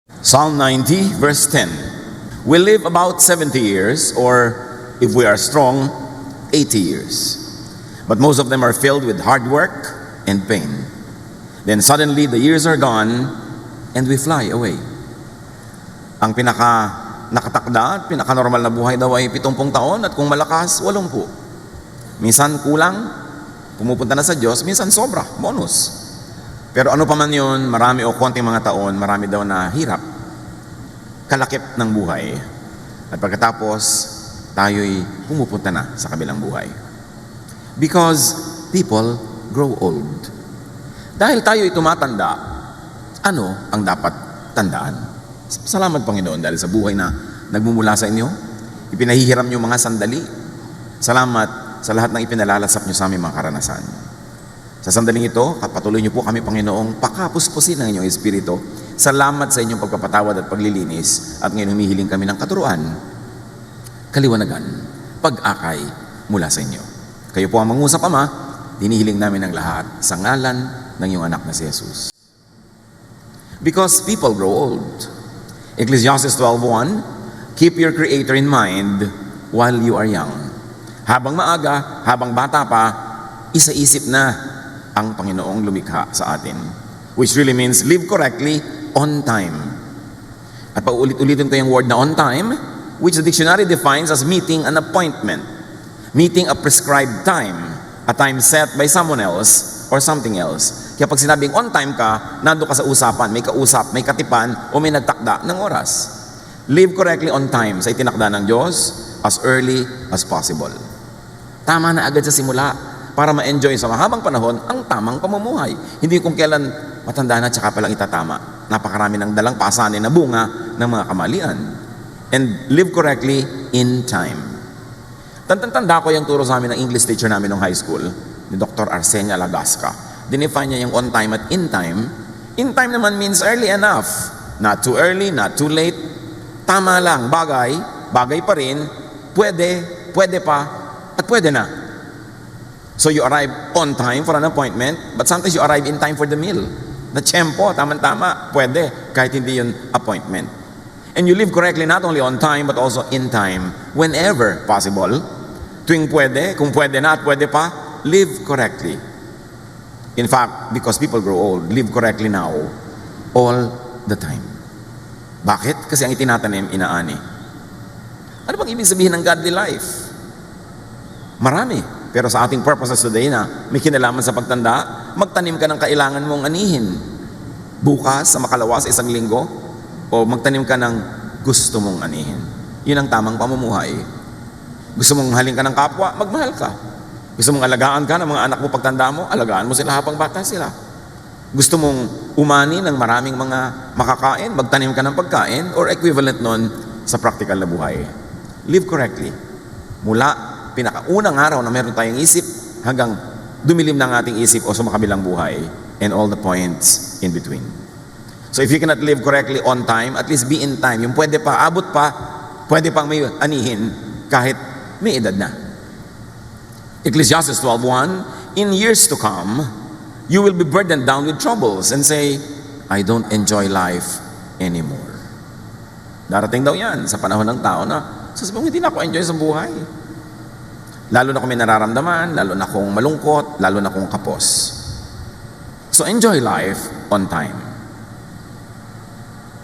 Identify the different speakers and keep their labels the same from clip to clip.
Speaker 1: Psalm 90, verse 10. We live about 70 years, or if we are strong, 80 years. But most of them are filled with hard work and pain. Then suddenly the years are gone and we fly away. Ang nakatakda at pinaka-normal na buhay daw ay 70 taon at kung malakas, 80. Minsan kulang, pumupunta na sa Diyos, minsan sobra, bonus. Pero ano pa man yun, marami o konting mga taon, marami daw na hirap, kalakip ng buhay. At pagkatapos, tayo'y pumupunta na sa kabilang buhay. Because people grow old. Dahil tayo'y tumatanda, ano ang dapat tandaan? Salamat Panginoon dahil sa buhay na nagmumula sa inyo. Ipinahihiram niyo mga sandali. Salamat sa lahat ng ipinalalasap niyo sa aming mga karanasan. Sa sandaling ito, patuloy niyo po kami Panginoong pakapuspusin ng inyong Espiritu. Salamat sa inyong pagpapatawad at paglilinis at ngayon humihiling kami ng katuruan, kaliwanagan, pag-akay mula sa inyo. Kayo po ang mangusap, Ama, dinihiling namin ang lahat sa ngalan ng iyong anak na si Jesus. Because people grow old. Ecclesiastes 12:1, keep your Creator in mind while you are young. Habang maaga, habang bata pa, isa-isip na ang Panginoong lumikha sa atin. Which really means live correctly on time. At paulit-ulitin ko yung word na on time, which the dictionary defines as meeting an appointment. Meeting a prescribed time. A time set by someone else or something else. Kaya pag sinabing on time ka, nando ka sa usapan, may kausap, may katipan, o may nagtakda ng oras. Live correctly on time sa itinakda ng Diyos as early as possible. Tama na agad sa simula para ma-enjoy sa mahabang panahon ang tamang pamumuhay. Hindi kung kailan matanda na tsaka palang itatama. Napakarami ng dalang pasanin na bunga ng mga kamalian. And live correctly in time. Tanda ko yung turo sa amin ng English teacher namin nung high school, ni Dr. Arsenia Lagasca. Dinefine niya yung on time at in time. In time naman means early enough. Not too early, not too late. Tama lang, bagay pa rin, pwede pa, at pwede na. So you arrive on time for an appointment, but sometimes you arrive in time for the meal. Na tiyempo, tama-tama, pwede, kahit hindi yun appointment. And you live correctly not only on time, but also in time, whenever possible. Tuwing pwede, kung pwede na at pwede pa, live correctly. In fact, because people grow old, live correctly now, all the time. Bakit? Kasi ang itinatanim, inaani. Ano bang ibig sabihin ng godly life? Marami. Pero sa ating purposes today na may kinalaman sa pagtanda, magtanim ka ng kailangan mong anihin. Bukas, sa makalawa, sa isang linggo, o magtanim ka ng gusto mong anihin. Yun ang tamang pamumuhay. Gusto mong halin ka ng kapwa, magmahal ka. Gusto mong alagaan ka ng mga anak mo pagtanda mo, alagaan mo sila habang bata sila. Gusto mong umani ng maraming mga makakain, magtanim ka ng pagkain, or equivalent nun sa practical na buhay. Live correctly. Mula pinakaunang araw na meron tayong isip, hanggang dumilim ng ating isip o sa makabilang buhay, and all the points in between. So if you cannot live correctly on time, at least be in time. Yung pwede pa, abot pa, pwede pang may anihin, kahit may edad na. Ecclesiastes 12:1, in years to come, you will be burdened down with troubles and say, I don't enjoy life anymore. Darating daw yan sa panahon ng tao na sasabihin, hindi na ako enjoy sa buhay. Lalo na kung may nararamdaman, lalo na kung malungkot, lalo na kung kapos. So enjoy life on time.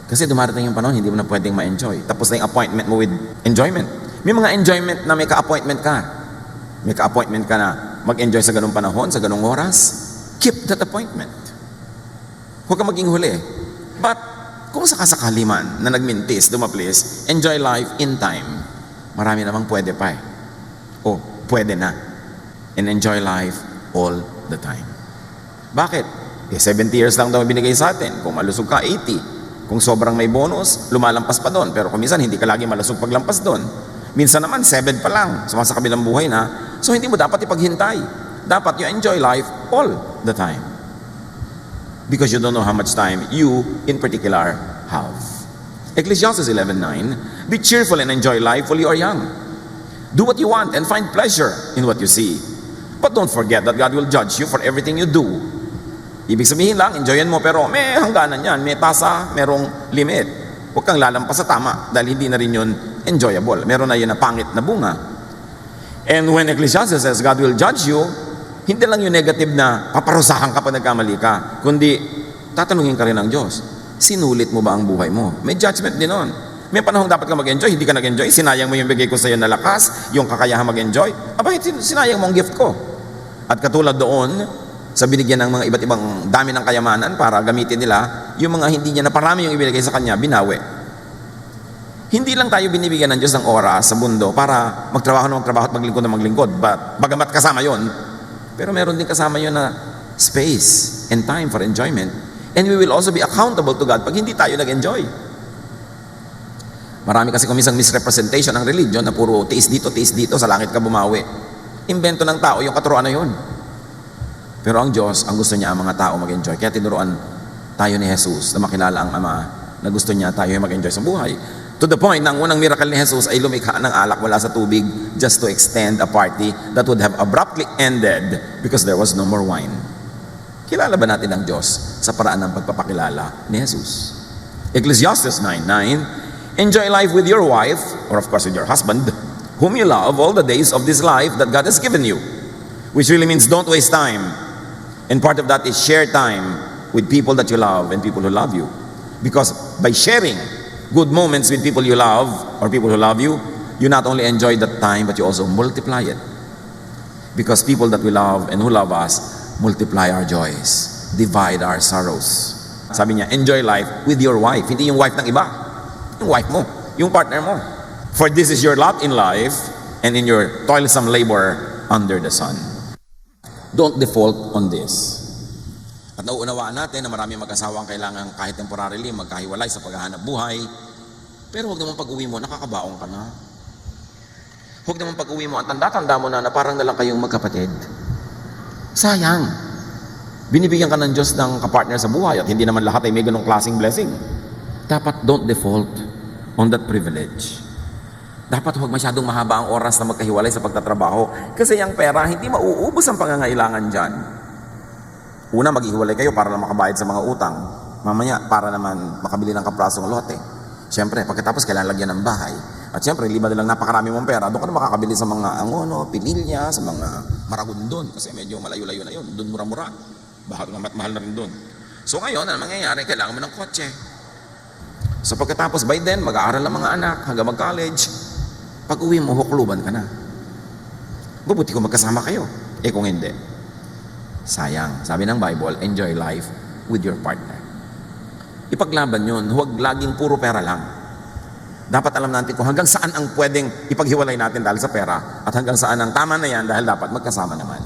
Speaker 1: Kasi dumarating yung panahon, hindi mo na pwedeng ma-enjoy. Tapos na yung appointment mo with enjoyment. May mga enjoyment na may ka-appointment ka. May ka-appointment ka na mag-enjoy sa ganung panahon, sa ganung oras. Keep that appointment. Huwag ka maging huli. But kung sakasakali man na nagmintis, dumaplis, enjoy life in time. Marami namang pwede pa eh. O pwede na. And enjoy life all the time. Bakit? 70 years lang daw binigay sa atin. Kung malusog ka, 80. Kung sobrang may bonus, lumalampas pa doon. Pero kung minsan, hindi ka lagi malusog paglampas doon. Minsan naman, 7 pa lang. Sa kabilang buhay na. So hindi mo dapat ipaghintay. Dapat you enjoy life all the time. Because you don't know how much time you, in particular, have. Ecclesiastes 11:9, be cheerful and enjoy life while you are young. Do what you want and find pleasure in what you see. But don't forget that God will judge you for everything you do. Ibig sabihin lang, enjoyin mo, pero may hangganan yan, may tasa, merong limit. Huwag kang lalampas sa tama dahil hindi na rin yun enjoyable. Meron na yun na pangit na bunga. And when Ecclesiastes says God will judge you, hindi lang yung negative na paparusahan ka pag nagkamali ka, kundi tatanungin ka rin ng Diyos, sinulit mo ba ang buhay mo? May judgment din nun. May panahong dapat ka mag-enjoy, hindi ka nag-enjoy, sinayang mo yung bigay ko sa iyo na lakas, yung kakayahan mag-enjoy, sinayang mo ang gift ko. At katulad doon, sa binigyan ng mga iba't ibang dami ng kayamanan para gamitin nila, yung mga hindi niya naparami yung ibinigay sa kanya, binawi. Hindi lang tayo binibigyan ng Diyos ng oras sa mundo para magtrabaho na magtrabaho at maglingkod na maglingkod. Bagamat kasama yon, pero meron din kasama yon na space and time for enjoyment. And we will also be accountable to God pag hindi tayo nag-enjoy. Marami kasi kumisang misrepresentation ng religion na puro tiis dito, sa langit ka bumawi. Invento ng tao yung katuruan na yun. Pero ang Diyos, ang gusto niya ang mga tao mag-enjoy. Kaya tinuruan tayo ni Jesus na makilala ang Ama na gusto niya tayo mag-enjoy sa buhay. To the point na ang unang miracle ni Jesus ay lumikha ng alak mula sa tubig just to extend a party that would have abruptly ended because there was no more wine. Kilala ba natin ang Diyos sa paraan ng pagpapakilala ni Jesus? Ecclesiastes 9:9, enjoy life with your wife, or of course with your husband, whom you love all the days of this life that God has given you. Which really means don't waste time. And part of that is share time with people that you love and people who love you. Because by sharing good moments with people you love or people who love you, you not only enjoy that time, but you also multiply it. Because people that we love and who love us multiply our joys, divide our sorrows. Sabi niya, enjoy life with your wife. Hindi yung wife ng iba. Yung wife mo, yung partner mo. For this is your lot in life and in your toilsome labor under the sun. Don't default on this. At nauunawaan natin na marami mag-asawa ang kailangan kahit temporarily magkahiwalay sa paghahanap buhay. Pero huwag naman pag-uwi mo, nakakabaong ka na. Huwag naman pag-uwi mo, ang tanda-tanda mo na parang na lang kayong magkapatid. Sayang. Binibigyan ka ng Diyos ng kapartner sa buhay at hindi naman lahat ay may ganong klaseng blessing. Dapat don't default on that privilege. Dapat huwag masyadong mahaba ang oras na magkahiwalay sa pagtatrabaho kasi yung pera, hindi mauubos ang pangangailangan dyan. Una, maghihiwalay kayo para lang makabayad sa mga utang. Mamaya, para naman makabili ng kaprasong lote. Siyempre, pagkatapos kailangan lagyan ng bahay. At siyempre, liba nilang napakarami mong pera, doon ka na makakabili sa mga angono, pinilya, sa mga maragundon. Kasi medyo malayo-layo na yun. Doon mura-mura. Mahal na rin doon. So ngayon, ano mangyayari? Kailangan mo ng kotse. So pagkatapos, by then, mag-aaral ang mga anak hanggang mag-college. Pag uwi mo, hukluban ka na. Bubuti kung magkasama kayo. Kung hindi, sayang. Sabi ng Bible, enjoy life with your partner. Ipaglaban yun. Huwag laging puro pera lang. Dapat alam natin kung hanggang saan ang pwedeng ipaghiwalay natin dahil sa pera at hanggang saan ang tama na yan dahil dapat magkasama naman.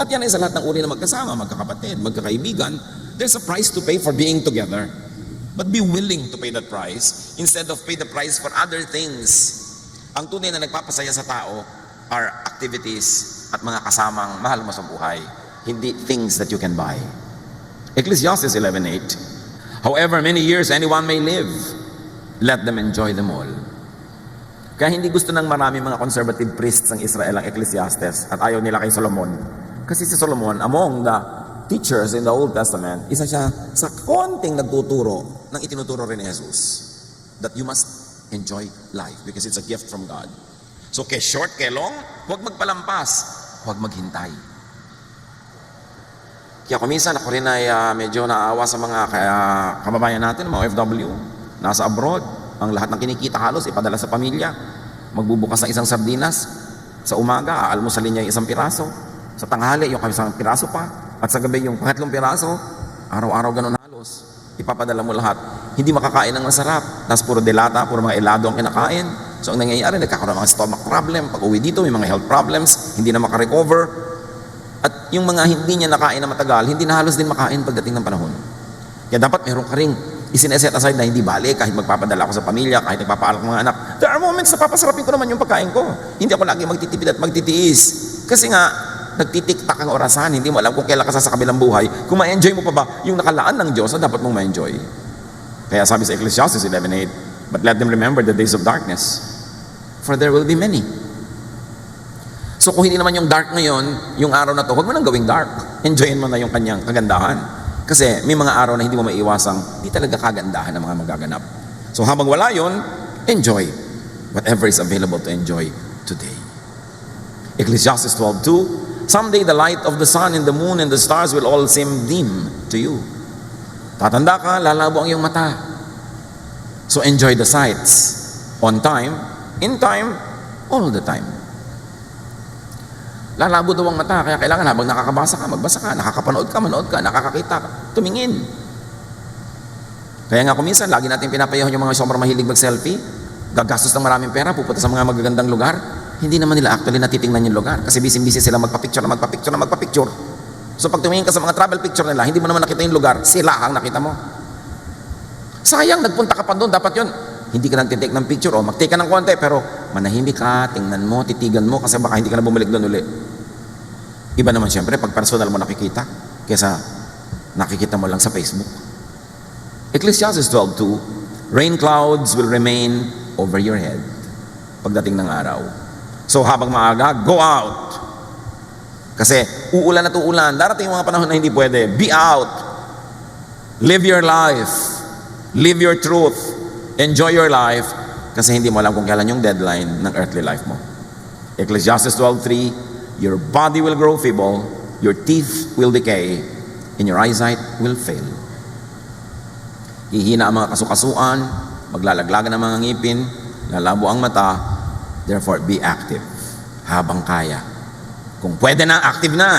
Speaker 1: At yan ay sa lahat ng uri na magkasama, magkakapatid, magkakaibigan. There's a price to pay for being together. But be willing to pay that price instead of pay the price for other things. Ang tunay na nagpapasaya sa tao are activities at mga kasamang mahal mo sa buhay, hindi things that you can buy. Ecclesiastes 11:8, however many years anyone may live, let them enjoy them all. Kaya hindi gusto ng marami mga conservative priests ng Israel ang Ecclesiastes at ayaw nila kay Solomon. Kasi si Solomon, among the teachers in the Old Testament, isa siya sa konting nagtuturo ng itinuturo rin ni Jesus, that you must enjoy life because it's a gift from God. So kay short, kay long, huwag magpalampas, huwag maghintay. Kaya kuminsan ako rin ay medyo naawa sa mga kababayan natin, mga OFW, nasa abroad, ang lahat ng kinikita halos ipadala sa pamilya. Magbubukas ng isang sardinas, sa umaga, aalmusalin niya yung isang piraso, sa tanghali, yung isang piraso pa, at sa gabi yung pangatlong piraso, araw-araw ganun halos. Ipapadala mo lahat. Hindi makakain ng masarap. Tapos puro delata, puro mga helado ang kinakain. So ang nangyayari, nagkakaroon ng mga stomach problem. Pag uwi dito, may mga health problems. Hindi na makarecover. At yung mga hindi niya nakain na matagal, hindi na halos din makain pagdating ng panahon. Kaya dapat meron ka ring isineset aside na hindi bali kahit magpapadala ko sa pamilya, kahit nagpapaalak mga anak. There are moments na papasarapin ko naman yung pagkain ko. Hindi ako lagi magtitipid at magtitiis. Kasi nga, nagtitiktak ang orasan, hindi mo alam kung kailan ka sa kabilang buhay. Kung ma-enjoy mo pa ba yung nakalaan ng Diyos na dapat mong ma-enjoy. Kaya sabi sa Ecclesiastes 11:8, but let them remember the days of darkness, for there will be many. So kung hindi naman yung dark ngayon, yung araw na to, huwag mo nang gawing dark. Enjoyin mo na yung kanyang kagandahan. Kasi may mga araw na hindi mo maiiwasang di talaga kagandahan ng mga magaganap. So habang wala yun, enjoy whatever is available to enjoy today. Ecclesiastes 12:2, someday the light of the sun and the moon and the stars will all seem dim to you. Tatanda ka, lalabo ang iyong mata. So enjoy the sights. On time, in time, all the time. Lalabo daw ang mata, kaya kailangan habang nakakabasa ka, magbasa ka, nakakapanood ka, manood ka, nakakakita ka, tumingin. Kaya nga kuminsan, lagi natin pinapayahon yung mga sobrang mahilig mag-selfie, gagastos ng maraming pera, pupunta sa mga magagandang lugar, hindi naman nila actually natitingnan yung lugar kasi busy-busy sila magpa-picture. So pag tumingin ka sa mga travel picture nila, hindi mo naman nakita yung lugar, sila ang nakita mo. Sayang, nagpunta ka pa doon, dapat yun. Hindi ka nagtitake ng picture o mag-take ka ng konti, pero manahimik ka, tingnan mo, titigan mo, kasi baka hindi ka na bumalik doon uli. Iba naman siyempre, pag personal mo nakikita, kesa nakikita mo lang sa Facebook. Ecclesiastes 12:2, rain clouds will remain over your head pagdating ng araw. So habang maaga, go out. Kasi uulan at uulan, darating yung mga panahon na hindi pwede. Be out. Live your life. Live your truth. Enjoy your life. Kasi hindi mo alam kung kailan yung deadline ng earthly life mo. Ecclesiastes 12:3, your body will grow feeble, your teeth will decay, and your eyesight will fail. Hihina ang mga kasukasuan, maglalaglagan ang mga ngipin, lalabo ang mata. Therefore, be active habang kaya. Kung pwede na, active na.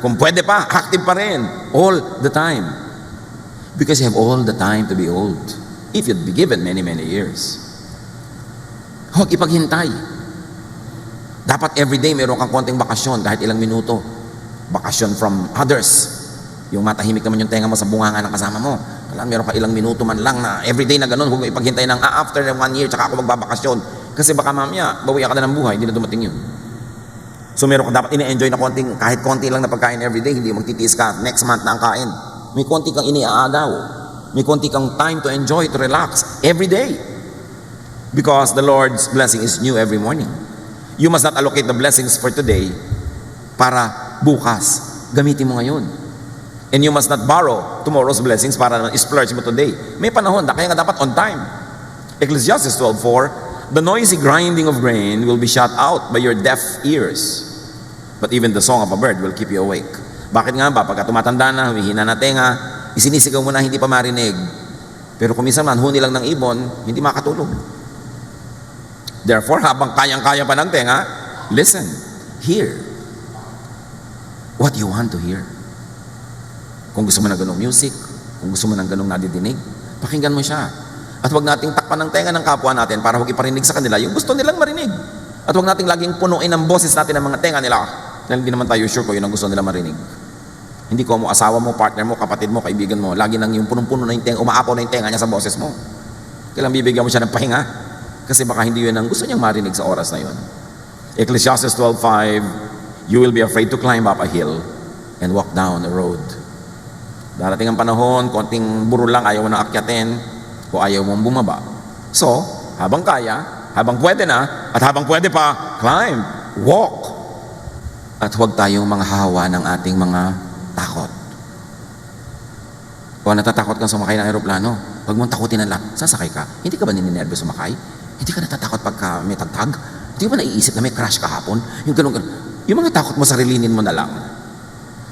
Speaker 1: Kung pwede pa, active pa rin. All the time. Because you have all the time to be old. If you'd be given many, many years. Huwag ipaghintay. Dapat everyday meron kang konting bakasyon kahit ilang minuto. Bakasyon from others. Yung matahimik naman yung tenga mo sa bunganga ng kasama mo. Kailangan meron ka ilang minuto man lang na everyday na ganun. Huwag mo ipaghintay ng after 1 year tsaka ako magbabakasyon. Kasi baka mamaya, bawian ka na ng buhay, hindi na dumating yun. So meron ka dapat ine-enjoy na konting, kahit konti lang na pagkain everyday, hindi magtitiis ka, next month na ang kain. May konti kang iniaagaw. May konti kang time to enjoy, to relax, every day. Because the Lord's blessing is new every morning. You must not allocate the blessings for today para bukas. Gamitin mo ngayon. And you must not borrow tomorrow's blessings para splurge mo today. May panahon, kaya nga dapat on time. Ecclesiastes 12:4, the noisy grinding of grain will be shut out by your deaf ears. But even the song of a bird will keep you awake. Bakit nga ba? Pagka tumatanda na, humihina na tenga, isinisigaw mo na hindi pa marinig. Pero kung minsan man, huni lang ng ibon, hindi makatulog. Therefore, habang kayang-kaya pa ng tenga, listen, hear what you want to hear. Kung gusto mo ng ganong music, kung gusto mo ng ganong nadidinig, pakinggan mo siya. At huwag nating takpan ng tenga ng kapwa natin para huwag iparinig sa kanila yung gusto nilang marinig. At huwag nating laging punuin ang boses natin ng mga tenga nila dahil hindi naman tayo sure kung yun ang gusto nila marinig. Hindi ko mo asawa mo, partner mo, kapatid mo, kaibigan mo, lagi nang yung punong-puno na yung tenga, umaapaw na yung tenga niya sa boses mo. Kailangan bibigyan mo siya ng pahinga kasi baka hindi yun ang gusto niyang marinig sa oras na yun. Ecclesiastes 12:5, you will be afraid to climb up a hill and walk down a road. Darating ang panahon, konting buro lang, ayaw mo na akyatin, o ayaw mong bumaba. So, habang kaya, habang pwede na, at habang pwede pa, climb, walk. At huwag tayong mga hawa ng ating mga takot. O natatakot kang sumakay ng aeroplano, huwag mong takutin ang lahat. Sasakay ka. Hindi ka ba nininervyo sumakay? Hindi ka natatakot pagka may tagtag? Hindi ba naiisip na may crash kahapon? Yung ganun. Yung mga takot mo, sarilinin mo na lang.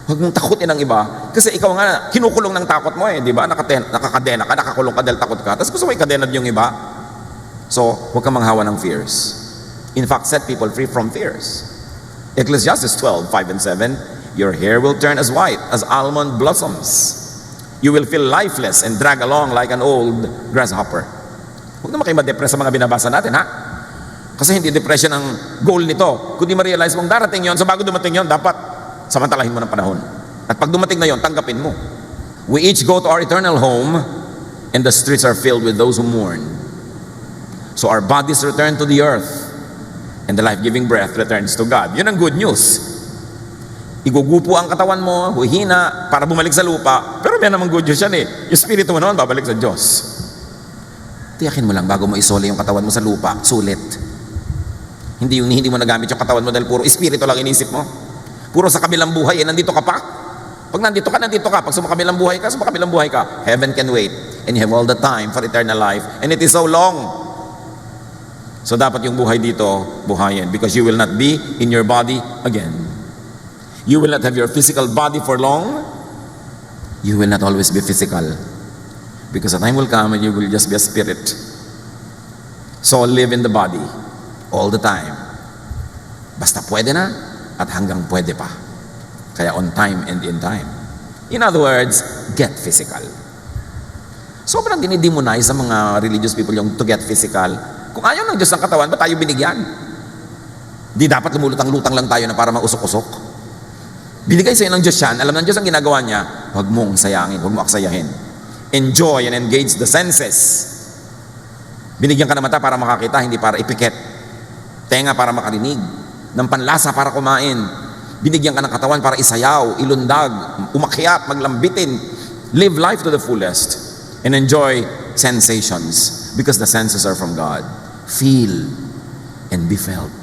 Speaker 1: Huwag mong takutin ang iba. Kasi ikaw nga, kinukulong ng takot mo di ba? Nakakadena ka, nakakulong ka dahil takot ka. Tapos gusto mo ikadenad yung iba. So, huwag kang manghawa ng fears. In fact, set people free from fears. Ecclesiastes 12:5 and 7, your hair will turn as white as almond blossoms. You will feel lifeless and drag along like an old grasshopper. Huwag naman kayo ma-depress sa mga binabasa natin, ha? Kasi hindi depression ang goal nito. Kung di ma-realize mong darating yon, so bago dumating yon, dapat samantalahin mo ng panahon. At pag dumating na yon, tanggapin mo. We each go to our eternal home and the streets are filled with those who mourn. So our bodies return to the earth and the life-giving breath returns to God. Yun ang good news. Igugupo ang katawan mo, huhina, para bumalik sa lupa. Pero may namang good news yan Yung spirito mo naman, babalik sa Diyos. Tiyakin mo lang bago mo isole yung katawan mo sa lupa, sulit. Hindi mo nagamit yung katawan mo dahil puro espiritu lang inisip mo. Puro sa kabilang buhay, nandito ka pa. Pag nandito ka. Pag sumakabilang buhay ka. Heaven can wait. And you have all the time for eternal life. And it is so long. So dapat yung buhay dito, buhayin. Because you will not be in your body again. You will not have your physical body for long. You will not always be physical. Because a time will come and you will just be a spirit. So live in the body all the time. Basta pwede na at hanggang pwede pa. Kaya on time and in time. In other words, get physical. Sobrang dinidemonize sa mga religious people yung to get physical. Kung ayaw ng Diyos ng katawan, ba tayo binigyan? Di dapat lumulutang-lutang lang tayo na para mausok-usok. Binigay sa'yo ng Diyos yan, alam ng Diyos ang ginagawa niya, huwag mong sayangin, huwag mo aksayahin. Enjoy and engage the senses. Binigyan ka ng mata para makakita, hindi para ipikit. Tenga para makarinig. Ng panlasa para kumain. Binigyan ka ng katawan para isayaw, ilundag, umakyat, maglambitin. Live life to the fullest and enjoy sensations because the senses are from God. Feel and be felt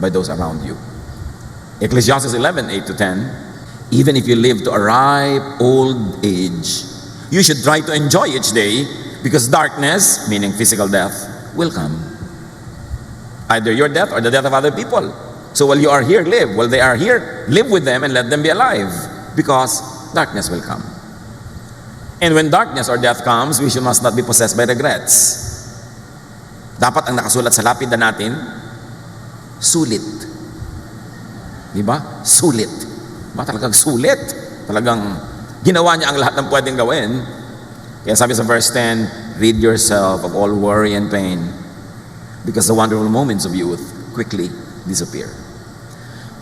Speaker 1: by those around you. Ecclesiastes 11:8-10, even if you live to a ripe old age, you should try to enjoy each day because darkness, meaning physical death, will come. Either your death or the death of other people. So while you are here, live. While they are here, live with them and let them be alive because darkness will come. And when darkness or death comes, we must not be possessed by regrets. Dapat ang nakasulat sa lapida natin, sulit. Diba? Sulit. Ba talagang sulit? Talagang ginawa niya ang lahat ng pwedeng gawin. Kaya sabi sa verse 10, rid yourself of all worry and pain because the wonderful moments of youth quickly disappear.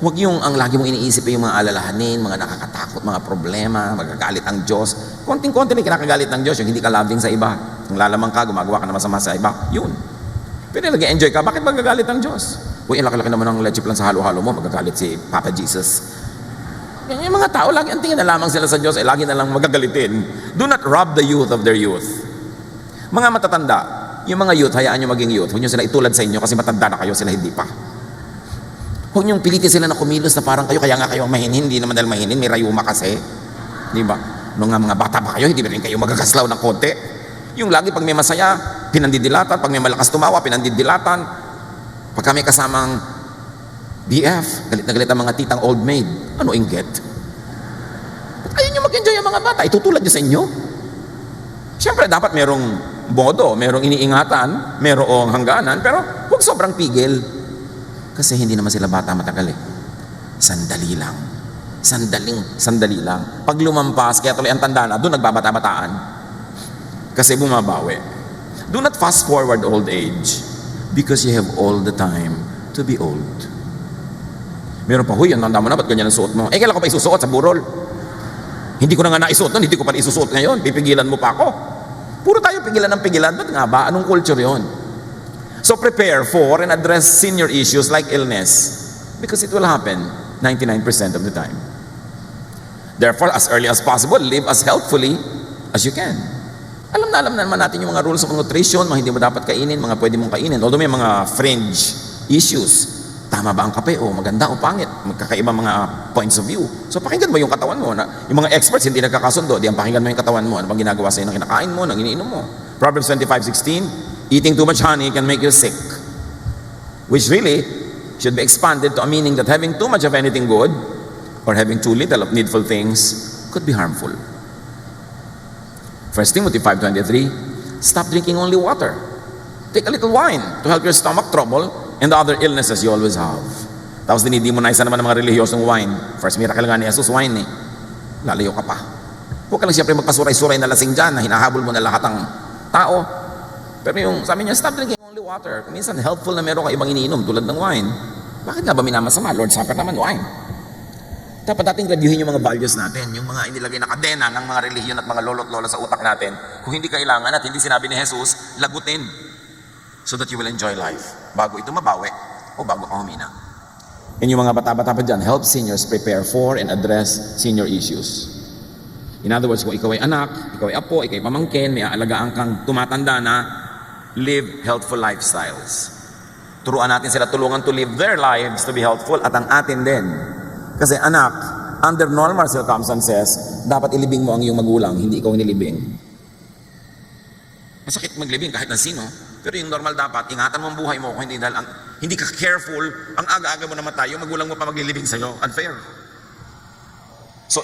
Speaker 1: Huwag yung ang lagi mong iniisip yung mga alalahanin, mga nakakatakot, mga problema, magagalit ang Diyos. Konting-konti may kinakagalit ng Diyos, yung hindi ka loving sa iba. Kung lalamang ka, gumagawa ka na masama sa iba, yun. Pero nag-enjoy ka, bakit magagalit ang Diyos? Uy, ang laki-laki naman ng leche plan sa halo-halo mo, magagalit si Papa Jesus. Yung mga tao, lagi ang tingin na lamang sila sa Diyos, lagi na lang magagalitin. Do not rob the youth of their youth. Mga matatanda, yung mga youth, hayaan nyo maging youth. Huwag nyo sila itulad sa inyo kasi matanda na kayo, sila hindi pa. Huwag nyo pilitin sila na kumilos na parang kayo, kaya nga kayo mahinin, hindi naman dahil mahinin, may rayuma kasi. Di ba? Nung nga mga bata pa kayo, hindi ba rin kayo magagaslaw ng konti? Yung lagi pag may masaya, pinandidilatan, pag may malakas tumawa, pinandidilatan. Pag kami kasamang DF, galit na galit ang mga titang old maid. Ano inggit? Ayaw nyo mag-enjoy ang mga bata, itutulad nyo sa inyo. Siyempre, dapat merong bodo, merong iniingatan, merong hangganan, pero huwag sobrang pigil. Kasi hindi naman sila bata matagal eh. Sandali lang. Sandali lang. Pag lumampas, kaya tuloy ang tanda na, doon nagbabata-bataan. Kasi bumabawi. Do not fast forward old age because you have all the time to be old. Meron pa, huy, ang tanda mo na, ba't ganyan ang suot mo? Kailan ko pa isusuot sa burol? Hindi ko na nga naisuot nun, hindi ko pa isusuot ngayon. Pipigilan mo pa ako. Puro tayo pigilan ng pigilan. Ba't nga ba? Anong culture yon? So prepare for and address senior issues like illness because it will happen 99% of the time. Therefore, as early as possible, live as healthfully as you can. Alam na naman natin yung mga rules of nutrition, mga hindi mo dapat kainin, mga pwede mong kainin. Although may mga fringe issues. Tama ba ang kape? O maganda o pangit? Magkakaiba mga points of view. So pakinggan mo yung katawan mo. Yung mga experts hindi nagkakasundo, di ang pakinggan mo yung katawan mo. Ano bang ginagawa sa'yo ng kinakain mo, ng iniinom mo? Proverbs 25:16, eating too much honey can make you sick. Which really should be expanded to a meaning that having too much of anything good or having too little of needful things could be harmful. 1 Timothy 5:23, stop drinking only water. Take a little wine to help your stomach trouble and the other illnesses you always have. Tapos dinidemonize naman ng mga relihiyosong wine. First miracle nga ni Jesus, wine eh. Lalayo ka pa. Huwag ka lang siyempre magpasuray-suray na lasing dyan, na hinahabol mo na lahat ng tao. Pero yung sabi niya, stop drinking only water. Minsan helpful na meron ka ibang iniinom tulad ng wine. Bakit nga ba minamasama? Lord Supper naman, wine. Dapat natin reviewin yung mga values natin, yung mga inilagay na kadena ng mga relihiyon at mga lolo't lola sa utak natin. Kung hindi kailangan at hindi sinabi ni Jesus, lagutin so that you will enjoy life bago ito mabawi o bago ka humina. And yung mga bata-bata pa dyan, help seniors prepare for and address senior issues. In other words, kung ikaw ay anak, ikaw ay apo, ikaw ay pamangkin, may aalagaan kang tumatanda na, live healthful lifestyles. Turuan natin sila tulungan to live their lives to be healthful at ang atin din. Kasi anak, Under normal circumstances, dapat ilibing mo ang iyong magulang, hindi ikaw nilibing. Masakit maglibing kahit na sino. Pero yung normal dapat, ingatan mo ang buhay mo. Kung hindi, dahil hindi ka careful, ang aga-aga mo namatay, yung magulang mo pa maglilibing sa'yo. Unfair. So,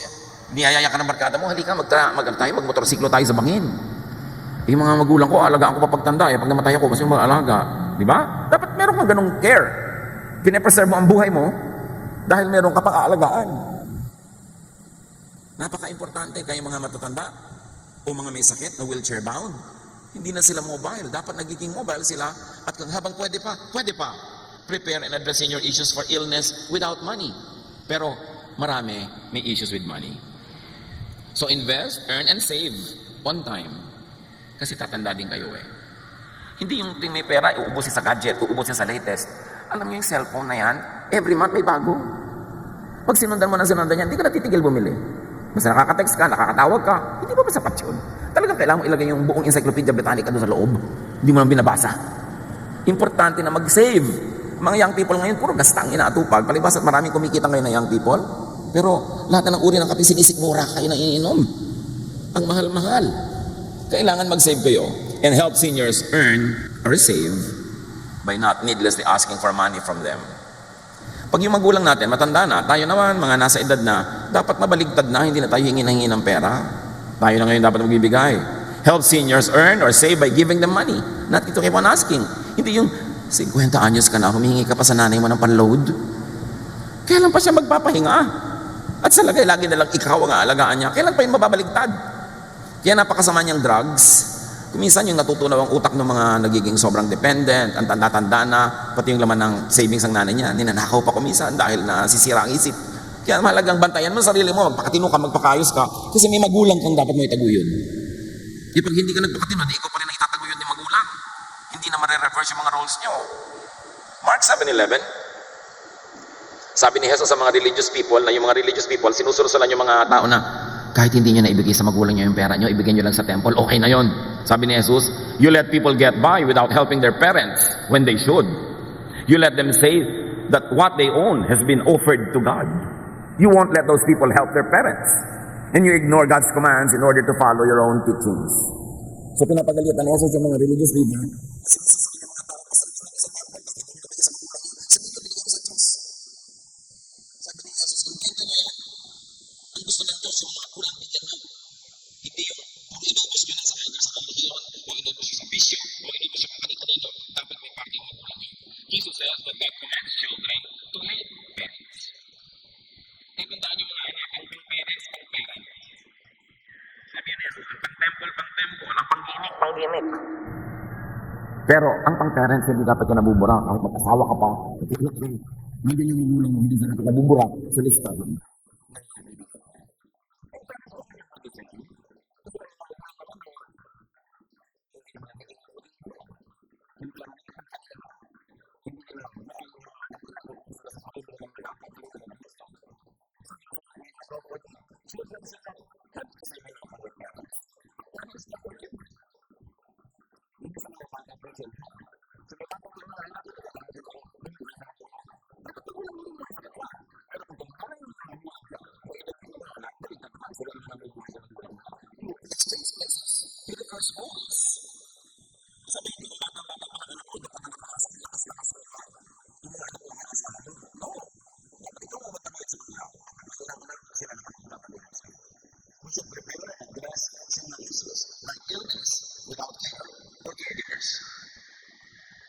Speaker 1: niyayaya ka ng barkada mo, halika, magmotorsiklo tayo sa bangin. Yung mga magulang ko, alagaan ko pa pagtanda. Pag namatay ako, kasi mag-alaga. Di ba? Dapat meron kang ganong care. Pinapreserve mo ang buhay mo dahil meron ka pang aalagaan. Napaka-importante kayo mga matatanda o mga may sakit na wheelchair bound. Hindi na sila mobile. Dapat nagiging mobile sila at habang pwede pa, prepare and address your issues for illness without money. Pero marami may issues with money. So invest, earn, and save on time. Kasi tatanda din kayo eh. Hindi yung may pera, uubusin sa gadget, uubusin sa latest. Alam niyo yung cellphone na yan, every month may bago. Pag sinundan mo na sinundan yan, hindi ka natitigil bumili. Basta nakaka-text ka, nakakatawag ka, hindi ba sapat yun? Talagang kailangan mo ilagay yung buong Encyclopedia Britannica doon sa loob. Hindi mo lang binabasa. Importante na mag-save. Mga young people ngayon, puro gastang inaatupag. Palibas at maraming kumikita ngayon na young people. Pero lahat ng uri ng kape sinisikmura kayo na iniinom. Ang mahal-mahal. Kailangan mag-save kayo and help seniors earn or save by not needlessly asking for money from them. Pag yung magulang natin, matanda na, tayo naman, mga nasa edad na, dapat mabaligtad na, hindi na tayo hingi ng pera. Tayo na ngayon dapat magbibigay. Help seniors earn or save by giving them money. Not ito keep on asking. Hindi yung 50 anyos ka na, humihingi ka pa sa nanay mo ng panload. Kailan pa siya magpapahinga? At sa lagay, lagi na lang ikaw ang aalagaan niya. Kailan pa yung mababaligtad? Kaya napakasama niyang drugs. Kuminsan yung natutunaw ang utak ng mga nagiging sobrang dependent, ang tanda-tanda na, pati yung laman ng savings ng nanay niya, ninanakaw pa kuminsan dahil nasisira ang isip. Kaya mahalagang bantayan mo sarili mo, magpakatino ka, magpakayos ka, kasi may magulang kang dapat mo itaguyod. Di pag hindi ka nagpakatino, di ikaw pa rin ang itataguyod ni magulang. Hindi na mare-reverse yung mga roles niyo. Mark 7:11, sabi ni Jesus sa mga religious people, na yung mga religious people, sinusurusulan yung mga tao na, kahit hindi nyo na ibigay sa magulang nyo yung pera nyo, ibigay nyo lang sa temple, okay na yon. Sabi ni Jesus, you let people get by without helping their parents when they should. You let them say that what they own has been offered to God. You won't let those people help their parents. And you ignore God's commands in order to follow your own teachings. So pinapagalitan ni Jesus yung mga religious leader. Jesus says that God commands children to hate parents. Eh, tandaan yung mga anak, ang parents, ang parents. Sabi niya, pang-temple, ang pang-gimmick. Pero ang pang-parents, hindi dapat ka nabubura. Kahit mag-asawa ka pa, hindi yung magulang mo, hindi ka nabubura sa lista.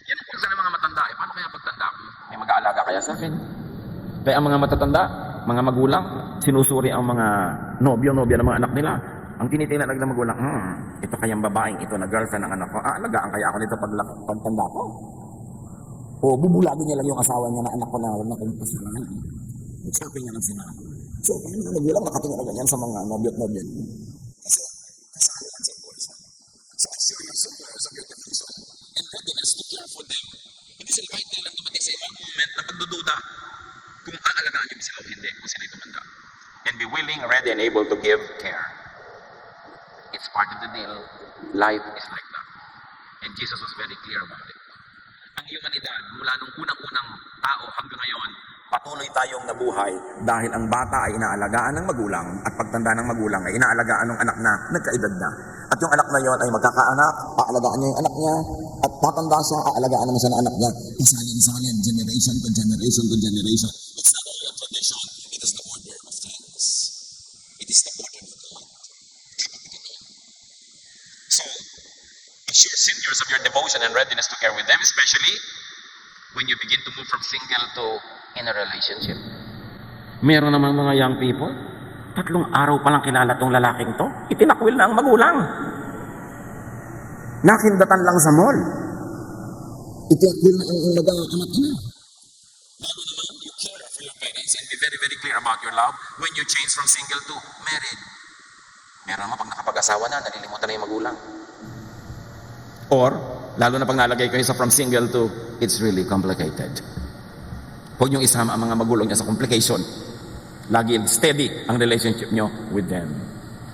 Speaker 1: Yan ang isa ng mga matanda. Paano kaya pagtanda ko? May mag-aalaga kaya sa akin? Kaya ang mga matatanda, mga magulang, sinusuri ang mga nobyo-nobya ng mga anak nila. Ang tinitingnan ng magulang, ito kayang babaeng ito na girlfriend ng anak ko. Alagaan kaya ako nito pagtanda ko? O bubulagin niya lang yung asawa niya na anak ko na wala kong pasalanan. Shopping niya lang sila. So, kung yung magulang nakatingin na ganyan sa mga nobyo-nobya. Kasi, kasali lang sa bulsa. So, serious sa beauty. And readiness to care for them. Hindi sila kahit kailan tumating sa ibang moment na pagdududa kung aalagaan niyo sila o hindi kung sila tumanda. And be willing, ready, and able to give care. It's part of the deal. Life is like that. And Jesus was very clear about it. Ang humanidad, mula nung unang-unang tao hanggang ngayon, Patuloy tayong nabuhay dahil ang bata ay inaalagaan ng magulang at pagtanda ng magulang ay inaalagaan ng anak na nagkaedad na. At yung anak na yon ay magkakaanak, aalagaan niya yung anak niya, at tatanda siya, aalagaan naman siya ng anak niya. Isalin-salin, generation to generation to generation. It's not only a tradition, it is the order of things. It is the order of God. So, assure seniors of your devotion and readiness to care with them, especially when you begin to move from single to in a relationship. Meron namang mga young people, 3 araw pa lang kilala tong lalaking to, itinakwil na ang magulang. Nakindatan lang sa mall. Itinakwil na ang mag-anak na. Lalo naman, you care for your parents and be very, very clear about your love when you change from single to married. Meron naman pag nakapag-asawa na, nalilimutan na yung magulang. Or, lalo na pag nalagay kayo sa from single to, it's really complicated. Huwag niyong isama ang mga magulang niya sa complication. Lagi steady ang relationship niyo with them.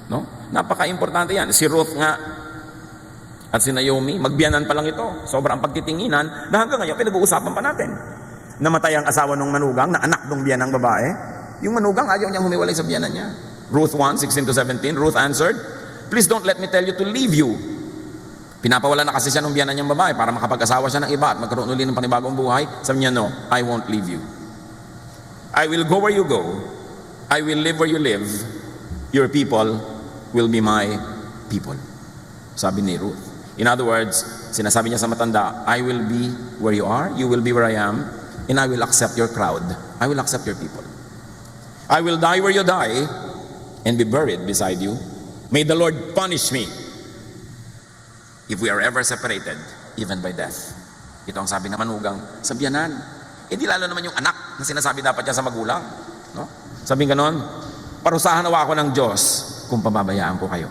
Speaker 1: No? Napaka-importante yan. Si Ruth nga at si Naomi, magbiyanan pa lang ito. Sobrang pagtitinginan na hanggang ngayon pinag-uusapan pa natin. Namatay ang asawa ng manugang na anak ng biyanang babae. Yung manugang ayaw niyang humiwalay sa biyanan niya. Ruth 1:16-17, Ruth answered, "Please don't let me tell you to leave you." Pinapawala na kasi siya ng biyanan niyang babae para makapag-asawa siya ng iba at magkaroon ulit ng panibagong buhay. Sabi niya, "No, I won't leave you. I will go where you go. I will live where you live. Your people will be my people." Sabi ni Ruth. In other words, sinasabi niya sa matanda, "I will be where you are, you will be where I am, and I will accept your crowd. I will accept your people. I will die where you die and be buried beside you. May the Lord punish me if we are ever separated, even by death." Ito ang sabi ng manugang sa biyanan. Hindi lalo naman yung anak na sinasabi dapat niya sa magulang. No? Sabi ganon, parusahan nawa ako ng Diyos kung pababayaan ko kayo.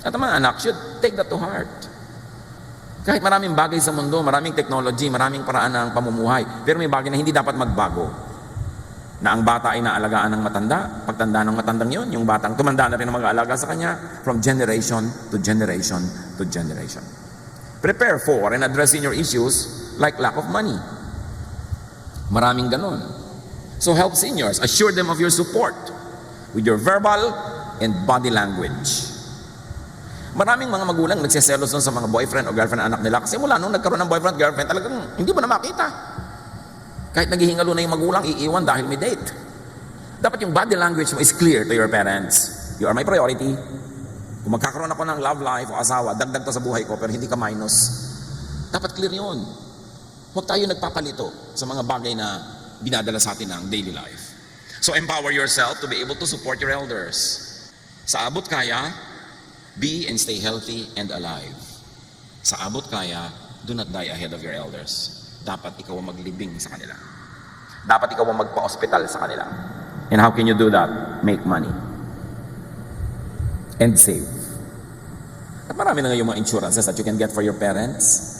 Speaker 1: At ang mga anak should take that to heart. Kahit maraming bagay sa mundo, maraming technology, maraming paraan ng pamumuhay, pero may bagay na hindi dapat magbago. Na ang bata ay naalagaan ng matanda, pagtanda ng matandang yon, yung batang tumanda na rin ang mag-aalaga sa kanya, from generation to generation to generation. Prepare for and address your issues like lack of money. Maraming ganon. So help seniors, assure them of your support with your verbal and body language. Maraming mga magulang nagsiselos sa mga boyfriend o girlfriend ng anak nila kasi mula nung nagkaroon ng boyfriend, girlfriend, talagang hindi mo na makita. Kahit naghihingalo na yung magulang, iiwan dahil may date. Dapat yung body language mo is clear to your parents. You are my priority. Kung magkakaroon ako ng love life o asawa, dagdag to sa buhay ko pero hindi ka minus. Dapat clear yun. Huwag tayo nagpapalito sa mga bagay na binadala sa atin ng daily life. So empower yourself to be able to support your elders. Sa abot kaya, be and stay healthy and alive. Sa abot kaya, do not die ahead of your elders. Dapat ikaw ang maglibing sa kanila. Dapat ikaw ang magpa-hospital sa kanila. And how can you do that? Make money. And save. At marami na ngayong mga insurances that you can get for your parents.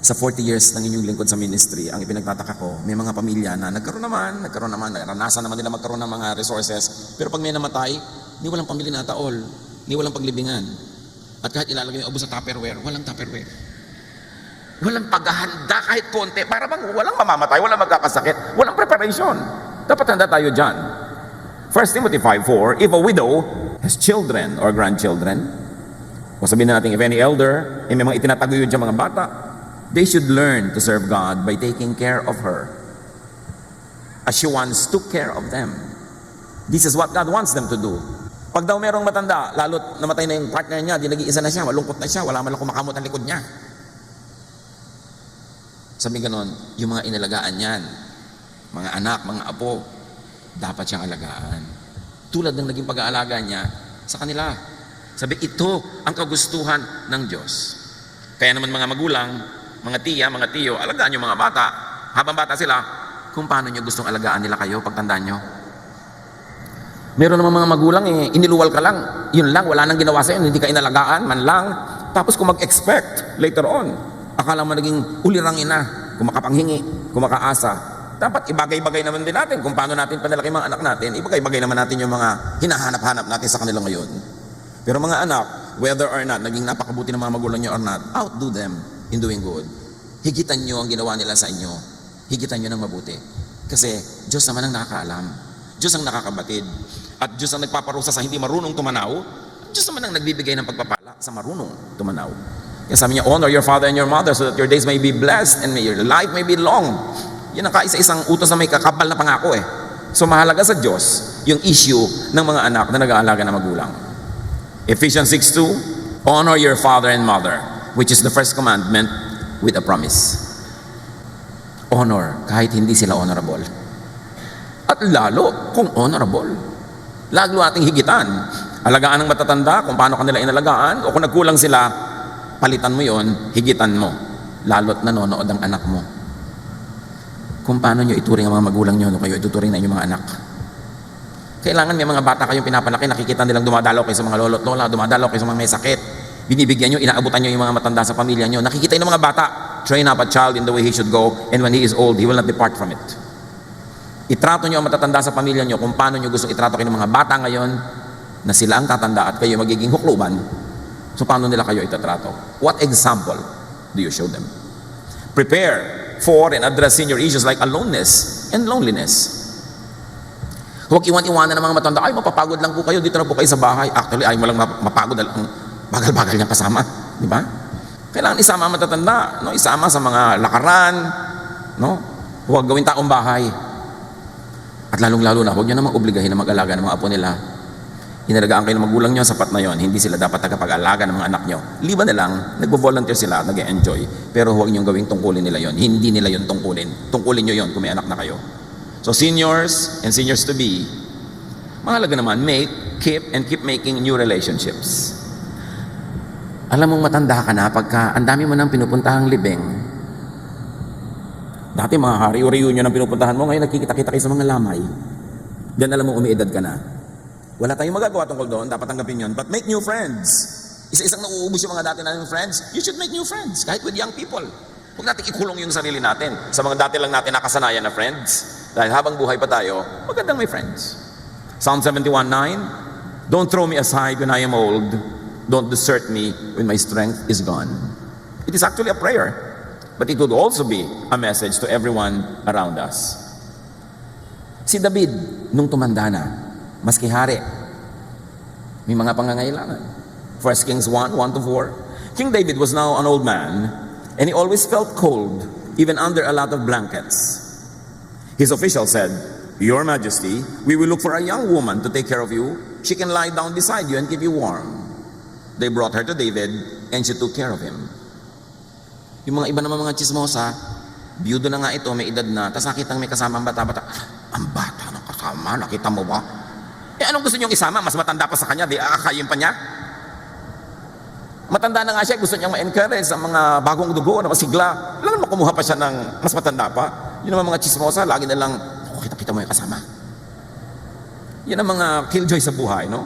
Speaker 1: Sa 40 years ng inyong lingkod sa ministry, ang ipinagtataka ko, may mga pamilya na nagkaroon naman, naranasan naman nila magkaroon ng mga resources, pero pag may namatay, ni walang pambili na taol, ni walang paglibingan. At kahit ilalagay yung abo sa Tupperware, walang Tupperware. Walang paghahanda kahit konti, para bang walang mamamatay, walang magkakasakit, walang preparation. Dapat handa tayo dyan. 1 Timothy 5:4, if a widow has children or grandchildren, o sabihin na natin, if any elder, may mga itinataguyod dyan mga bata, they should learn to serve God by taking care of her as she once took care of them. This is what God wants them to do. Pag daw merong matanda, lalo't namatay na yung partner niya, di nag-iisa na siya, malungkot na siya, wala man lang kumakamot ang likod niya. Sabi ganon, yung mga inalagaan niyan, mga anak, mga apo, dapat siyang alagaan. Tulad ng naging pag-aalaga niya sa kanila. Sabi, ito ang kagustuhan ng Diyos. Kaya naman mga magulang, mga tiya, mga tiyo, alagaan yung mga bata. Habang bata sila, kung paano nyo gustong alagaan nila kayo pagtandaan nyo. Meron naman mga magulang, iniluwal ka lang. Yun lang, wala nang ginawa sa'yo, hindi ka inalagaan, man lang. Tapos kung mag-expect later on, akala mo naging ulirang ina, kung makapanghingi, kung makaasa. Dapat ibagay-bagay naman din natin kung paano natin panalaki mga anak natin. Ibagay-bagay naman natin yung mga hinahanap-hanap natin sa kanila ngayon. Pero mga anak, whether or not, naging napakabuti ng mga magulang nyo or not, outdo them in doing good. Higitan nyo ang ginawa nila sa inyo. Higitan nyo ng mabuti. Kasi Diyos naman ang nakakaalam. Diyos ang nakakabatid. At Diyos ang nagpaparusa sa hindi marunong tumanaw. Diyos naman ang nagbibigay ng pagpapala sa marunong tumanaw. Kaya sabi niya, honor your father and your mother so that your days may be blessed and your life may be long. Yan ang kaisa-isang utos na may kakapal na pangako eh. So mahalaga sa Diyos yung issue ng mga anak na nag-aalaga ng magulang. Ephesians 6:2, honor your father and mother, which is the first commandment with a promise. Honor kahit hindi sila honorable. At lalo kung honorable. Lalo nating higitan. Alagaan ng matatanda kung paano kanila inalagaan, o kung nagkulang sila, palitan mo yon, higitan mo. Lalo't nanonood ang anak mo. Kung paano nyo ituring ang mga magulang nyo, no kayo ituturing na inyong mga anak. Kailangan may mga bata kayong pinapalaki, nakikita nilang dumadalaw kayo sa mga lolo't lola, dumadalaw kayo sa mga may sakit. Binibigyan nyo, inaabutan nyo yung mga matanda sa pamilya nyo. Nakikita yung mga bata, train up a child in the way he should go, and when he is old, he will not depart from it. Itrato nyo ang matatanda sa pamilya nyo kung paano nyo gusto itrato kayo ng mga bata ngayon na sila ang tatanda at kayo magiging hukluban. So paano nila kayo itatrato? What example do you show them? Prepare for and address senior issues like aloneness and loneliness. Huwag iwan-iwanan ng mga matanda, ay mapapagod lang po kayo, dito na po kayo sa bahay. Actually, ay mo lang mapagod, ang bagal-bagal niyang kasama. Di ba? Kailangan isama ang matatanda, no? Isama sa mga lakaran, no? Huwag gawin taong bahay. At lalong-lalo na, huwag niyo namang obligahin na mag-alaga ng mga apo nila. Inalagaan kayo ng magulang nyo, sapat na yon. Hindi sila dapat tagapag-alaga ng mga anak nyo. Liban na lang, nagbo-volunteer sila at nag-enjoy. Pero huwag nyo gawing tungkulin nila yon. Hindi nila yon tungkulin. Tungkulin nyo yon kung may anak na kayo. So seniors and seniors to be, mahalaga naman, keep making new relationships. Alam mong matanda ka na pagka ang dami mo nang pinupuntahang libing. Dati mga hari-reunion ang pinupuntahan mo, ngayon nagkikita-kita kayo sa mga lamay. Diyan alam mo umiedad ka na. Wala tayong magagawa tungkol doon, dapat tanggapin yun. But make new friends. Isa-isang nauubos yung mga dati natin friends. You should make new friends, kahit with young people. Huwag natin ikulong yung sarili natin sa mga dati lang natin nakasanayan na friends. Dahil habang buhay pa tayo, magandang may friends. Psalm 71:9, don't throw me aside when I am old. Don't desert me when my strength is gone. It is actually a prayer, but it would also be a message to everyone around us. Si David, nung tumanda na, maski hari, may mga pangangailangan. 1 Kings 1:1-4. King David was now an old man, and he always felt cold, even under a lot of blankets. His official said, Your Majesty, we will look for a young woman to take care of you. She can lie down beside you and keep you warm. They brought her to David, and she took care of him. Yung mga iba naman mga chismosa, biyudo na nga ito, may edad na, tapos nakitang may kasama ang bata-bata. Ang bata ng kasama, nakita mo ba? Anong gusto niyong isama? Mas matanda pa sa kanya, di aakayin pa niya? Matanda na nga siya, gusto niyang ma-encourage sa mga bagong dugo na masigla. Alam mo, kumuha pa siya ng mas matanda pa. Yun ang mga chismosa, lagi na lang, kita mo yung kasama. Yan ang mga killjoy sa buhay, no?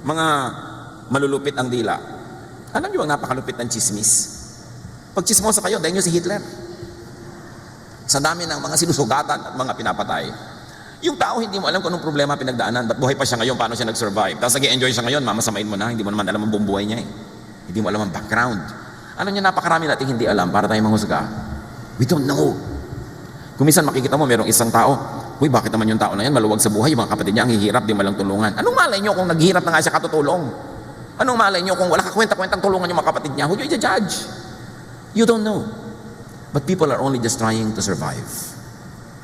Speaker 1: Mga malulupit ang dila. Alam niyo ang napakalupit ng chismis? Pag chismosa kayo, dahil niyo si Hitler. Sa dami ng mga sinusugatan at mga pinapatay. Yung tao, hindi mo alam kung anong problema pinagdaanan. Ba't buhay pa siya ngayon? Paano siya nag-survive? Tapos nag-enjoy siya ngayon, mamasamain mo na. Hindi mo naman alam ang buong buhay niya eh. Hindi mo alam ang background. Alam niyo, napakarami natin hindi alam para tayo manghusga. We don't know. Kung minsan makikita mo, merong isang tao, uy, bakit naman yung tao na yan? Maluwag sa buhay, yung mga kapatid niya ang hihirap, di mo lang tulungan. Anong malay niyo kung naghihirap na nga siya katutulong? Anong malay niyo kung wala ka kwenta-kwentang tulungan yung mga kapatid niya? Who do you judge? You don't know. But people are only just trying to survive.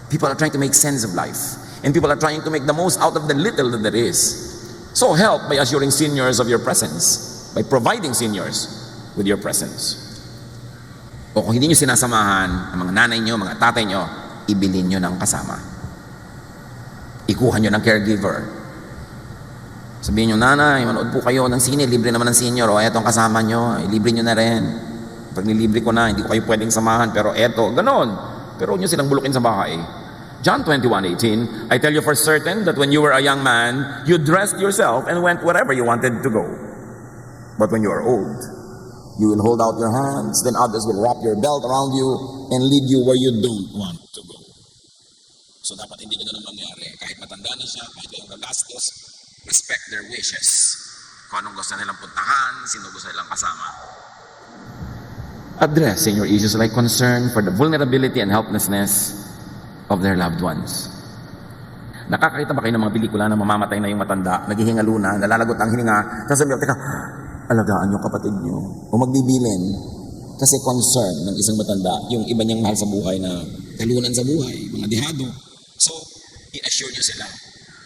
Speaker 1: People are trying to make sense of life. And people are trying to make the most out of the little that there is. So help by assuring seniors of your presence, by providing seniors with your presence. O kung hindi nyo sinasamahan ang mga nanay nyo, mga tatay nyo, ibilin nyo ng kasama. Ikuha nyo ng caregiver. Sabihin nyo, nanay, manood po kayo ng sine, libre naman ng senior, o etong kasama nyo, libre nyo na rin. Pag nilibre ko na, hindi ko kayo pwedeng samahan, pero eto, ganon. Pero huwag nyo silang bulukin sa bahay. John 21:18, I tell you for certain that when you were a young man, you dressed yourself and went wherever you wanted to go. But when you are old, you will hold out your hands, then others will wrap your belt around you and lead you where you don't want to go. So dapat hindi ganun ang mangyari. Kahit matanda na siya, kahit kayong gagastos, respect their wishes. Kung anong gusto nilang puntahan, sino gusto nilang kasama. Address senior issues like concern for the vulnerability and helplessness of their loved ones. Nakakakita ba kayo ng mga pelikula na mamamatay na yung matanda, naghihingalo na, nalalagot ang hininga, tapos sabi, teka, alagaan yung kapatid nyo, o magbibilin. Kasi concern ng isang matanda, yung iba niyang mahal sa buhay na talunan sa buhay, mga dihado. So, i-assure nyo sila,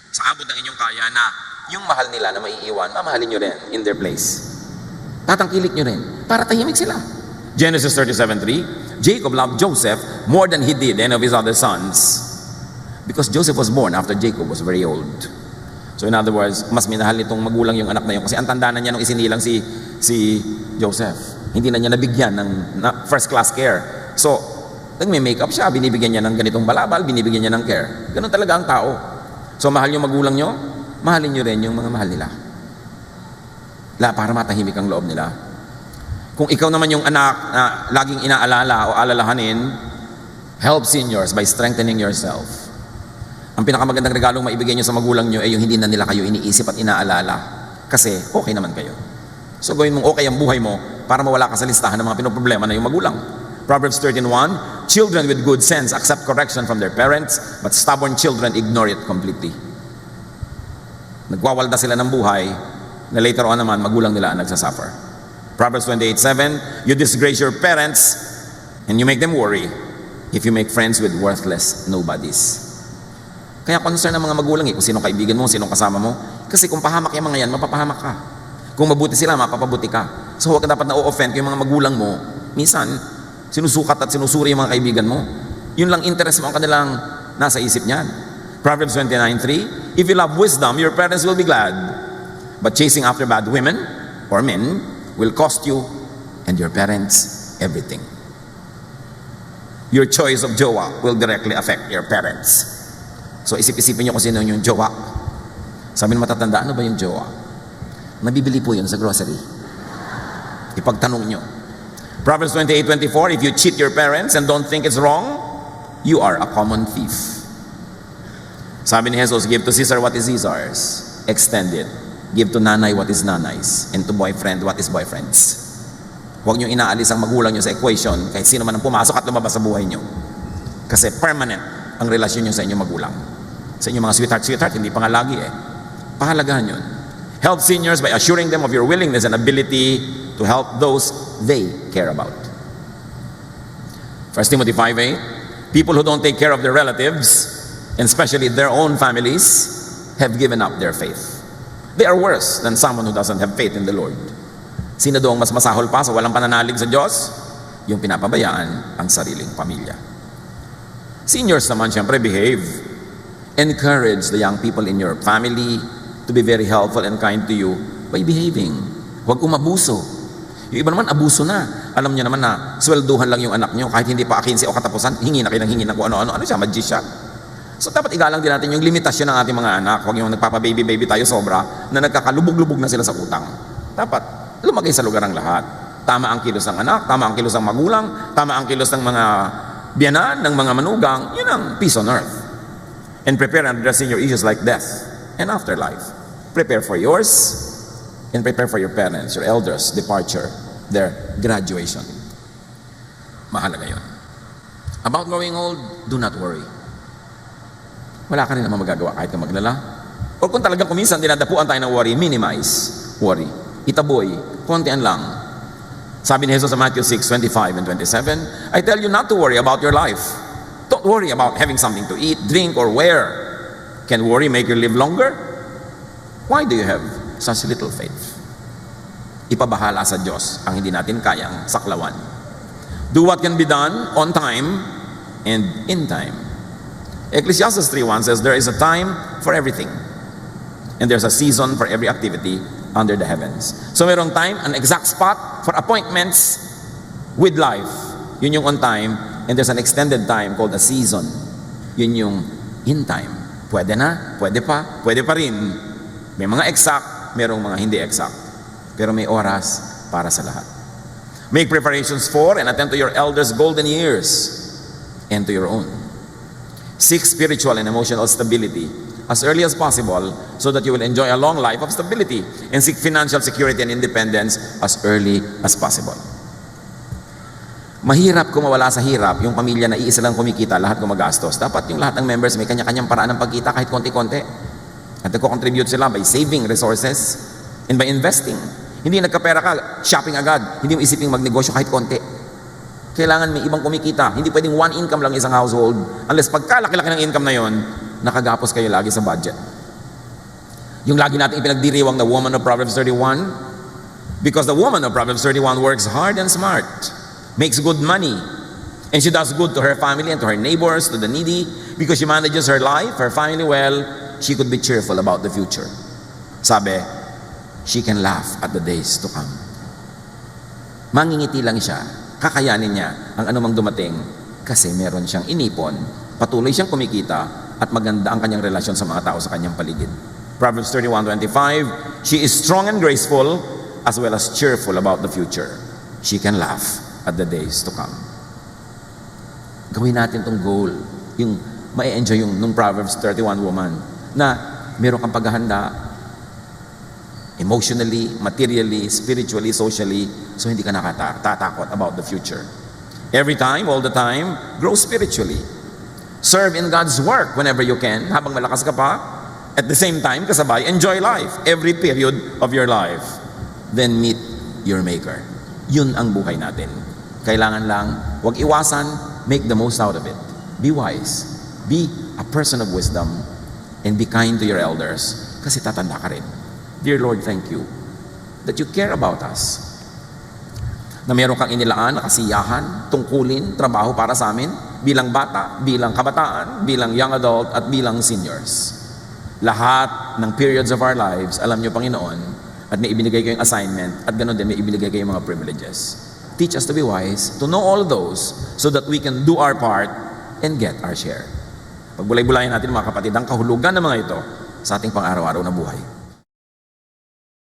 Speaker 1: sa abot ng inyong kaya na yung mahal nila na maiiwan, mamahalin nyo rin in their place. Tatangkilik nyo rin, para tahimik sila. Genesis 37:3, Jacob loved Joseph more than he did any of his other sons. Because Joseph was born after Jacob was very old. So in other words, mas minahal nitong magulang yung anak na yun kasi ang tanda na niya nung isinilang si Joseph. Hindi na niya nabigyan ng first class care. So, nagme-makeup siya, binibigyan niya ng ganitong balabal, binibigyan niya ng care. Ganun talaga ang tao. So mahal yung magulang nyo, mahalin nyo rin yung mga mahal nila. Para matahimik ang loob nila. Kung ikaw naman yung anak na laging inaalala o alalahanin, help seniors by strengthening yourself. Ang pinakamagandang regalong maibigay nyo sa magulang nyo ay yung hindi na nila kayo iniisip at inaalala. Kasi okay naman kayo. So gawin mong okay ang buhay mo para mawala ka sa listahan ng mga pinoproblema na yung magulang. Proverbs 13:1, children with good sense accept correction from their parents, but stubborn children ignore it completely. Nagwawalda sila ng buhay na later on naman magulang nila ang nagsasuffer. Proverbs 28:7, you disgrace your parents and you make them worry if you make friends with worthless nobodies. Kaya concern ng mga magulang kung sinong kaibigan mo, sinong kasama mo. Kasi kung pahamak yung mga yan, mapapahamak ka. Kung mabuti sila, mapapabuti ka. So huwag ka dapat na-o-offend kung yung mga magulang mo. Minsan, sinusukat at sinusuri yung mga kaibigan mo. Yun lang interest mo ang kanilang nasa isip niyan. Proverbs 29:3, if you love wisdom, your parents will be glad. But chasing after bad women or men will cost you and your parents everything. Your choice of jowa will directly affect your parents. So isip-isipin nyo kung sino yung jowa. Sabi ng matatanda, ano ba yung jowa? Nabibili po yun sa grocery. Ipagtanong nyo. Proverbs 28:24, if you cheat your parents and don't think it's wrong, you are a common thief. Sabi ni Jesus, give to Caesar what is Caesar's. Extend it. Give to nanay what is nanay's. And to boyfriend what is boyfriend's. Huwag nyo inaalis ang magulang nyo sa equation kahit sino man ang pumasok at lumabas sa buhay nyo. Kasi permanent ang relasyon nyo sa inyong magulang. Sa inyong mga sweetheart, hindi pa nga lagi Pahalagahan yun. Help seniors by assuring them of your willingness and ability to help those they care about. 1 Timothy 5:8, people who don't take care of their relatives, and especially their own families, have given up their faith. They are worse than someone who doesn't have faith in the Lord. Sino doong mas masahol pa sa walang pananalig sa Diyos? Yung pinapabayaan ang sariling pamilya. Seniors naman, syempre, behave. Encourage the young people in your family to be very helpful and kind to you by behaving. Huwag umabuso. Yung iba naman, abuso na. Alam niyo naman na swelduhan lang yung anak niyo, kahit hindi pa 15 o katapusan, hingi na kayo ng hingi na kung ano-ano. Ano siya, magician. So dapat igalang din natin yung limitasyon ng ating mga anak. Huwag yung nagpapa-baby tayo sobra, na nagkakalubog-lubog na sila sa utang. Dapat lumagay sa lugar ang lahat. Tama ang kilos ng anak, tama ang kilos ng magulang, tama ang kilos ng mga biyanan, ng mga manugang. Yun ang peace on earth. And prepare and addressing your issues like death and afterlife. Prepare for yours and prepare for your parents, your elders' departure, their graduation. Mahalaga yun. About growing old, do not worry. Wala ka rin naman magagawa kahit ka maglala. O kung talagang kuminsan dinadapuan tayo ng worry, minimize worry. Itaboy, kontian lang. Sabi ni Jesus sa Matthew 6:25 and 27, I tell you not to worry about your life. Don't worry about having something to eat, drink, or wear. Can worry make you live longer? Why do you have such little faith? Ipabahala sa Diyos ang hindi natin kayang saklawan. Do what can be done on time and in time. Ecclesiastes 3:1 says, there is a time for everything. And there's a season for every activity under the heavens. So mayroong time, an exact spot for appointments with life. Yun yung on time. And there's an extended time called a season. Yun yung in time. Pwede na, pwede pa rin. May mga exact, mayroong mga hindi exact. Pero may oras para sa lahat. Make preparations for and attend to your elders' golden years and to your own. Seek spiritual and emotional stability as early as possible so that you will enjoy a long life of stability, and seek financial security and independence as early as possible. Mahirap kung mawala sa hirap yung pamilya na iisa lang kumikita, lahat gumagastos. Dapat yung lahat ng members may kanya-kanyang paraan ng pagkita kahit konti-konti. At nagko-contribute sila by saving resources and by investing. Hindi nagkapera ka, shopping agad. Hindi mo isiping magnegosyo kahit konti. Kailangan may ibang kumikita. Hindi pwedeng one income lang isang household. Unless pagkalaki-laki ng income na yon, nakagapos kayo lagi sa budget. Yung lagi natin ipinagdiriwang na woman of Proverbs 31, because the woman of Proverbs 31 works hard and smart, makes good money, and she does good to her family and to her neighbors, to the needy, because she manages her life, her family well, she could be cheerful about the future. Sabi, she can laugh at the days to come. Mangingiti lang siya, kakayanin niya ang anumang dumating kasi meron siyang inipon, patuloy siyang kumikita, at maganda ang kanyang relasyon sa mga tao sa kanyang paligid. Proverbs 31:25, she is strong and graceful as well as cheerful about the future. She can laugh at the days to come. Gawin natin tong goal, yung ma-enjoy yung nung Proverbs 31 woman, na meron kang paghahanda emotionally, materially, spiritually, socially, so hindi ka nakatatakot about the future. Every time, all the time, grow spiritually. Serve in God's work whenever you can, habang malakas ka pa. At the same time, kasabay, enjoy life, every period of your life. Then meet your Maker. Yun ang buhay natin. Kailangan lang, huwag iwasan, make the most out of it. Be wise. Be a person of wisdom. And be kind to your elders. Kasi tatanda ka rin. Dear Lord, thank you that you care about us. Na meron kang inilaan na kasiyahan, tungkulin, trabaho para sa amin, bilang bata, bilang kabataan, bilang young adult, at bilang seniors. Lahat ng periods of our lives, alam niyo, Panginoon, at may ibinigay kayong assignment, at ganoon din may ibinigay kayong mga privileges. Teach us to be wise, to know all those, so that we can do our part and get our share. Pagbulay-bulayan natin, mga kapatid, ang kahulugan ng mga ito sa ating pang-araw-araw na buhay.